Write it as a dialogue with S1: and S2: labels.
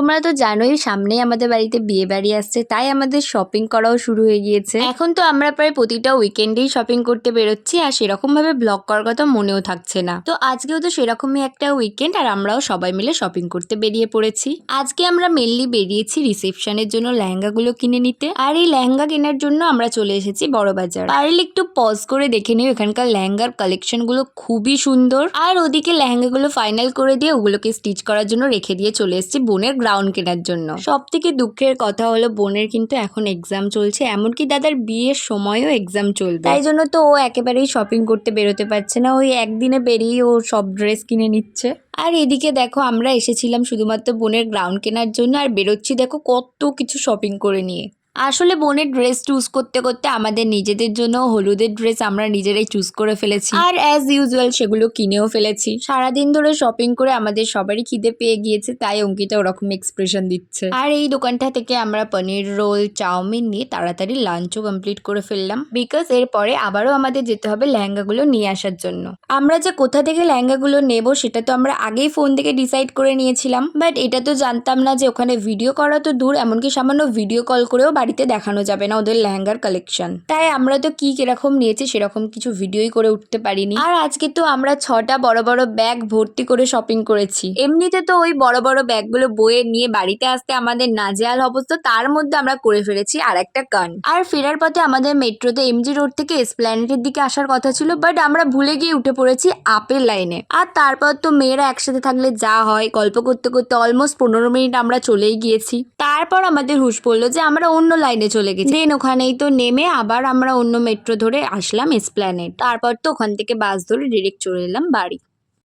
S1: তোমরা তো জানোই সামনেই আমাদের বাড়িতে বিয়ে বাড়ি আসছে, তাই আমাদের শপিং করাও শুরু হয়ে গিয়েছে। এখন তো আমরা প্রায় প্রতিটা উইকেন্ডেই শপিং করতে বেরোচ্ছি, আর সেরকম ভাবে ব্লগ করার কথা মনেও থাকছে না। তো আজকেও তো সেরকমই একটা উইকেন্ড, আর আমরাও সবাই মিলে শপিং করতে বেরিয়ে পড়েছি। আজকে আমরা মেনলি বেরিয়েছি রিসেপশনের জন্য লেহেঙ্গাগুলো কিনে নিতে, আর এই লেহেঙ্গা কেনার জন্য আমরা চলে এসেছি বড় বাজার। পারলে একটু পজ করে দেখে নিও, এখানকার লেহেঙ্গার কালেকশন গুলো খুবই সুন্দর। আর ওদিকে লেহেঙ্গাগুলো ফাইনাল করে দিয়ে ওগুলোকে স্টিচ করার জন্য রেখে দিয়ে চলে এসেছি বোনের গ্রাউন্ড কেনার জন্য। সব থেকে দুঃখের কথা হলো বোনের কিন্তু এখন এক্সাম চলছে, এমনকি দাদার বিয়ের সময়ও এক্সাম চলবে, তাই জন্য তো ও একেবারেই শপিং করতে বেরোতে পারছে না। ওই একদিনে বেরিয়ে ও সব ড্রেস কিনে নিচ্ছে। আর এদিকে দেখো আমরা এসেছিলাম শুধুমাত্র বোনের গ্রাউন্ড কেনার জন্য, আর বেরোচ্ছি দেখো কত কিছু শপিং করে নিয়ে। আসলে বোনের ড্রেস চুজ করতে করতে আমাদের নিজেদের জন্য হলুদের ড্রেস আমরা নিজেরাই চুজ করে ফেলেছি, আর অ্যাজ ইউজুয়াল সেগুলো কিনেও ফেলেছি। সারাদিন ধরে শপিং করে আমাদের সবারই খিদে পেয়ে গিয়েছে, তাই অঙ্কিতা ওরকম এক্সপ্রেশন দিচ্ছে। আর এই দোকানটা থেকে আমরা পনির রোল, চাউমিন নিয়ে তাড়াতাড়ি লাঞ্চও কমপ্লিট করে ফেললাম, বিকজ এরপরে আবারও আমাদের যেতে হবে লেহেঙ্গাগুলো নিয়ে আসার জন্য। আমরা যে কোথা থেকে লেহেঙ্গাগুলো নেব সেটা তো আমরা আগেই ফোন থেকে ডিসাইড করে নিয়েছিলাম, বাট এটা তো জানতাম না যে ওখানে ভিডিও করা তো দূর, এমনকি সামান্য ভিডিও কল করেও বাড়িতে দেখানো যাবে না ওদের লেহেঙ্গার কালেকশন। তাই আমরা তো কি কিরকম নিয়েছি সেরকম কিছু ভিডিওই করে উঠতে পারিনি। আর আজকে তো আমরা 6টা বড় বড় ব্যাগ ভর্তি করে শপিং করেছি। এমনিতে তো ওই বড় বড় ব্যাগগুলো বয়ে নিয়ে বাড়িতে আসতে আমাদের নাজেহাল অবস্থা, তার মধ্যে আমরা করে ফেলেছি আর একটা কান। আর ফেরার পথে আমাদের মেট্রোতে এমজি রোড থেকে এসপ্ল্যানেডের দিকে আসার কথা ছিল, বাট আমরা ভুলে গিয়ে উঠে পড়েছি আপের লাইনে। আর তারপর তো মেয়েরা একসাথে থাকলে যা হয়, গল্প করতে করতে অলমোস্ট 15 মিনিট আমরা চলেই গিয়েছি। তারপর আমাদের হুঁশ পড়লো যে আমরা অন্য লাইনে চলে গেছি। দেন ওখানেই তো নেমে আবার আমরা অন্য মেট্রো ধরে আসলাম এসপ্ল্যানেড। তারপর তো ওখান থেকে বাস ধরে ডিরেক্ট চলে এলাম বাড়ি।